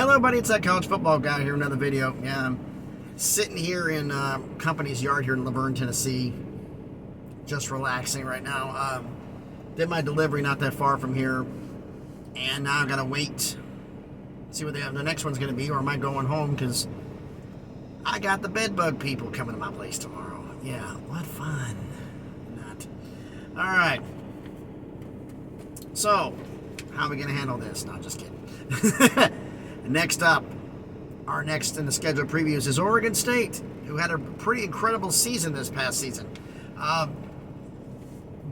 Hello, buddy. It's that college football guy here. Another video. Yeah, I'm sitting here in company's yard here in Laverne, Tennessee, just relaxing right now. Did my delivery not that far from here, and now I've got to wait, see what the next one's going to be, or am I going home because I got the bed bug people coming to my place tomorrow. Yeah, what fun. Not. All right. So, how are we going to handle this? No, just kidding. Next up, our next in the schedule previews is Oregon State, who had a pretty incredible season this past season.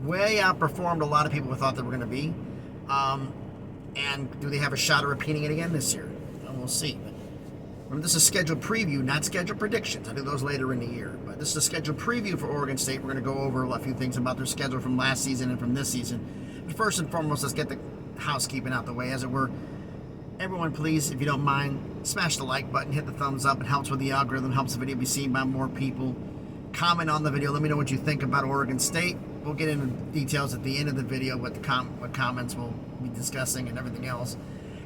Way outperformed a lot of people thought they were going to be. And do they have a shot of repeating it again this year? Well, we'll see. But remember, this is a scheduled preview, not scheduled predictions. I do those later in the year. But this is a scheduled preview for Oregon State. We're going to go over a few things about their schedule from last season and from this season. But first and foremost, let's get the housekeeping out the way, as it were. Everyone, please, if you don't mind, smash the like button, hit the thumbs up. It helps with the algorithm, helps the video be seen by more people. Comment on the video. Let me know what you think about Oregon State. We'll get into details at the end of the video, what comments we'll be discussing and everything else.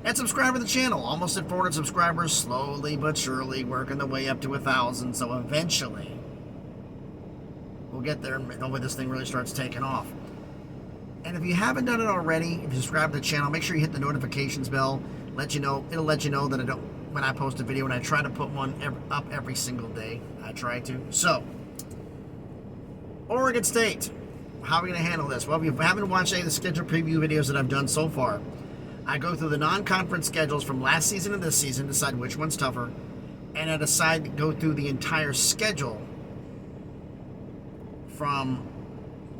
And subscribe to the channel. Almost at 400 subscribers, slowly but surely, working the way up to 1,000. So eventually, we'll get there and hopefully this thing really starts taking off. And if you haven't done it already, if you subscribe to the channel, make sure you hit the notifications bell. It'll let you know that when I post a video, and I try to put one up every single day. I try to. So, Oregon State. How are we going to handle this? Well, if you haven't watched any of the schedule preview videos that I've done so far, I go through the non-conference schedules from last season and this season, decide which one's tougher, and I decide to go through the entire schedule from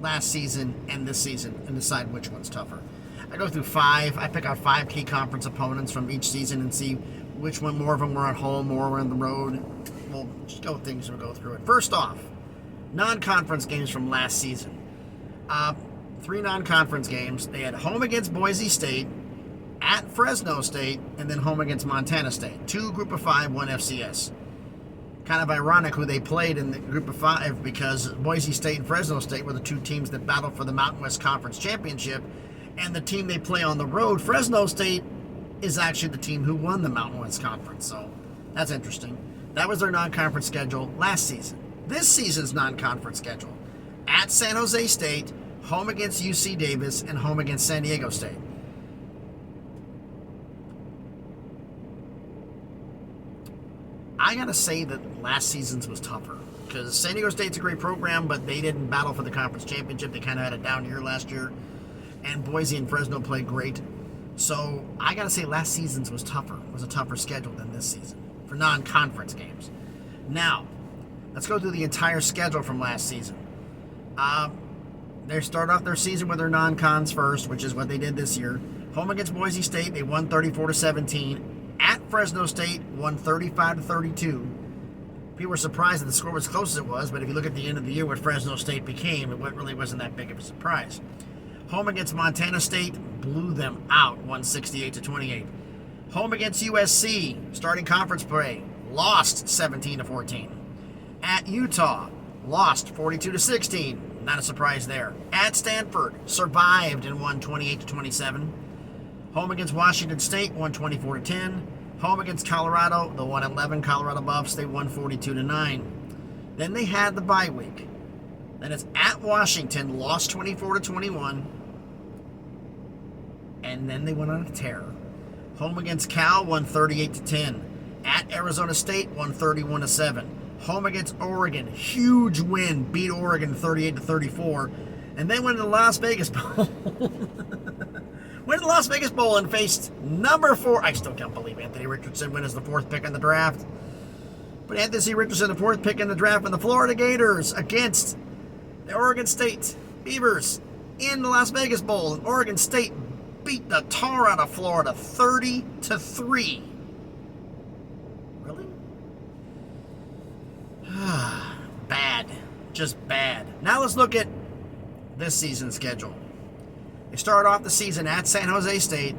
last season and this season and decide which one's tougher. I go through I pick out 5 key conference opponents from each season and see which one, more of them were at home, more were on the road. We'll just go through it. First off, non-conference games from last season. 3 non-conference games. They had home against Boise State, at Fresno State, and then home against Montana State. 2 Group of 5, 1 FCS. Kind of ironic who they played in the Group of 5, because Boise State and Fresno State were the 2 teams that battled for the Mountain West Conference Championship, and the team they play on the road, Fresno State, is actually the team who won the Mountain West Conference. So that's interesting. That was their non-conference schedule last season. This season's non-conference schedule: at San Jose State, home against UC Davis, and home against San Diego State. I gotta say that last season's was tougher, because San Diego State's a great program, but they didn't battle for the conference championship. They kind of had a down year last year, and Boise and Fresno played great. So I gotta say last season's was tougher. It was a tougher schedule than this season for non-conference games. Now, let's go through the entire schedule from last season. They start off their season with their non-cons first, which is what they did this year. Home against Boise State, they won 34-17. At Fresno State, won 35-32. People were surprised that the score was close as it was, but if you look at the end of the year what Fresno State became, it really wasn't that big of a surprise. Home against Montana State, blew them out, 168-28. Home against USC, starting conference play, lost 17-14. At Utah, lost 42-16. Not a surprise there. At Stanford, survived and won 28-27. Home against Washington State, won 24-10. Home against Colorado, the 1-11 Colorado Buffs, they won 42-9. Then they had the bye week. Then it's at Washington, lost 24-21. And then they went on a tear. Home against Cal, won 38-10. At Arizona State, won 31-7. Home against Oregon, huge win, beat Oregon 38-34. And then went to the Las Vegas Bowl. Went to the Las Vegas Bowl and faced number 4. I still can't believe Anthony Richardson went as the 4th pick in the draft. But Anthony Richardson, the 4th pick in the draft, and the Florida Gators against the Oregon State Beavers in the Las Vegas Bowl. And Oregon State beat the tar out of Florida 30-3. Really? Bad. Just bad. Now let's look at this season's schedule. They start off the season at San Jose State,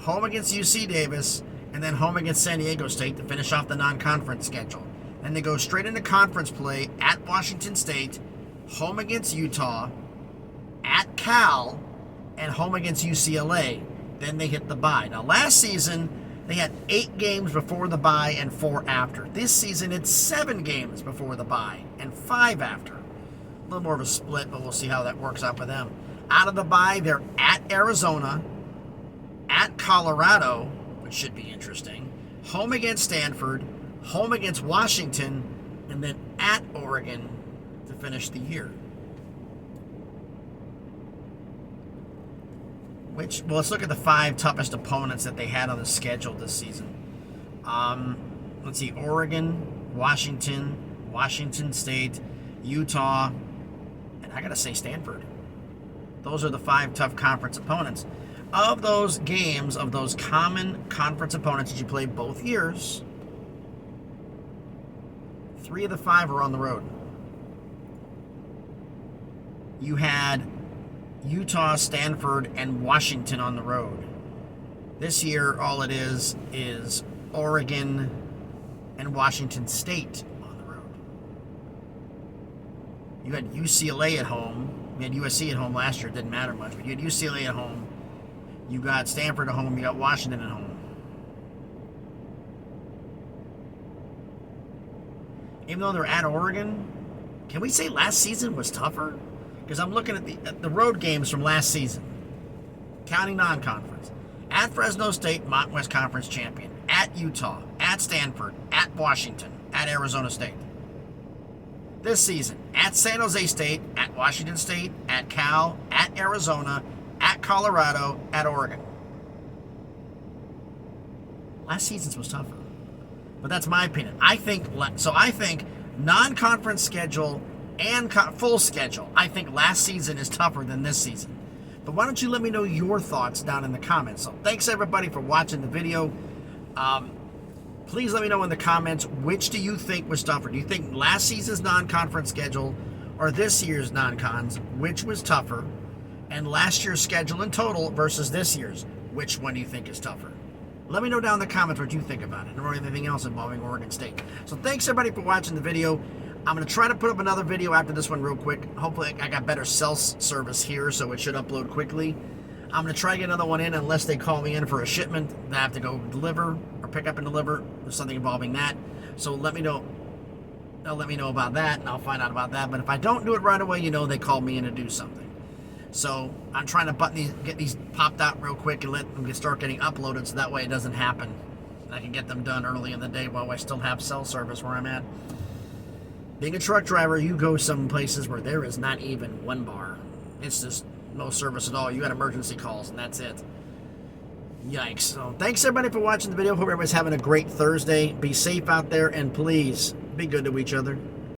home against UC Davis, and then home against San Diego State to finish off the non-conference schedule. Then they go straight into conference play at Washington State, home against Utah, at Cal, and home against UCLA. Then they hit the bye. Now, last season, They had 8 games before the bye and 4 after. This season, it's 7 games before the bye and 5 after. A little more of a split, but we'll see how that works out for them. Out of the bye, they're at Arizona, at Colorado, which should be interesting, home against Stanford, home against Washington, and then at Oregon to finish the year. Well, let's look at the 5 toughest opponents that they had on the schedule this season. Let's see, Oregon, Washington State, Utah, and I gotta say Stanford. Those are the 5 tough conference opponents. Of those games, of those common conference opponents that you play both years, 3 of the 5 are on the road. You had Utah, Stanford, and Washington on the road. This year, all it is Oregon and Washington State on the road. You had UCLA at home. You had USC at home last year. It didn't matter much, but you had UCLA at home. You got Stanford at home. You got Washington at home. Even though they're at Oregon, can we say last season was tougher? Because I'm looking at the road games from last season, counting non-conference. At Fresno State, Mountain West Conference champion. At Utah, at Stanford, at Washington, at Arizona State. This season, at San Jose State, at Washington State, at Cal, at Arizona, at Colorado, at Oregon. Last season's was tougher. But that's my opinion. I think non-conference schedule and full schedule, I think last season is tougher than this season. But why don't you let me know your thoughts down in the comments. So thanks everybody for watching the video. Please let me know in the comments, which do you think was tougher? Do you think last season's non-conference schedule or this year's non-cons, which was tougher? And last year's schedule in total versus this year's, which one do you think is tougher? Let me know down in the comments what you think about it or anything else involving Oregon State. So thanks everybody for watching the video. I'm going to try to put up another video after this one real quick. Hopefully I got better cell service here, so it should upload quickly. I'm going to try to get another one in unless they call me in for a shipment that I have to go deliver or pick up and deliver. There's something involving that. So let me know. They'll let me know about that, and I'll find out about that. But if I don't do it right away, you know they called me in to do something. So I'm trying to get these popped out real quick and let them start getting uploaded so that way it doesn't happen. And I can get them done early in the day while I still have cell service where I'm at. Being a truck driver, you go some places where there is not even one bar. It's just no service at all. You got emergency calls, and that's it. Yikes. So thanks, everybody, for watching the video. Hope everybody's having a great Thursday. Be safe out there, and please be good to each other.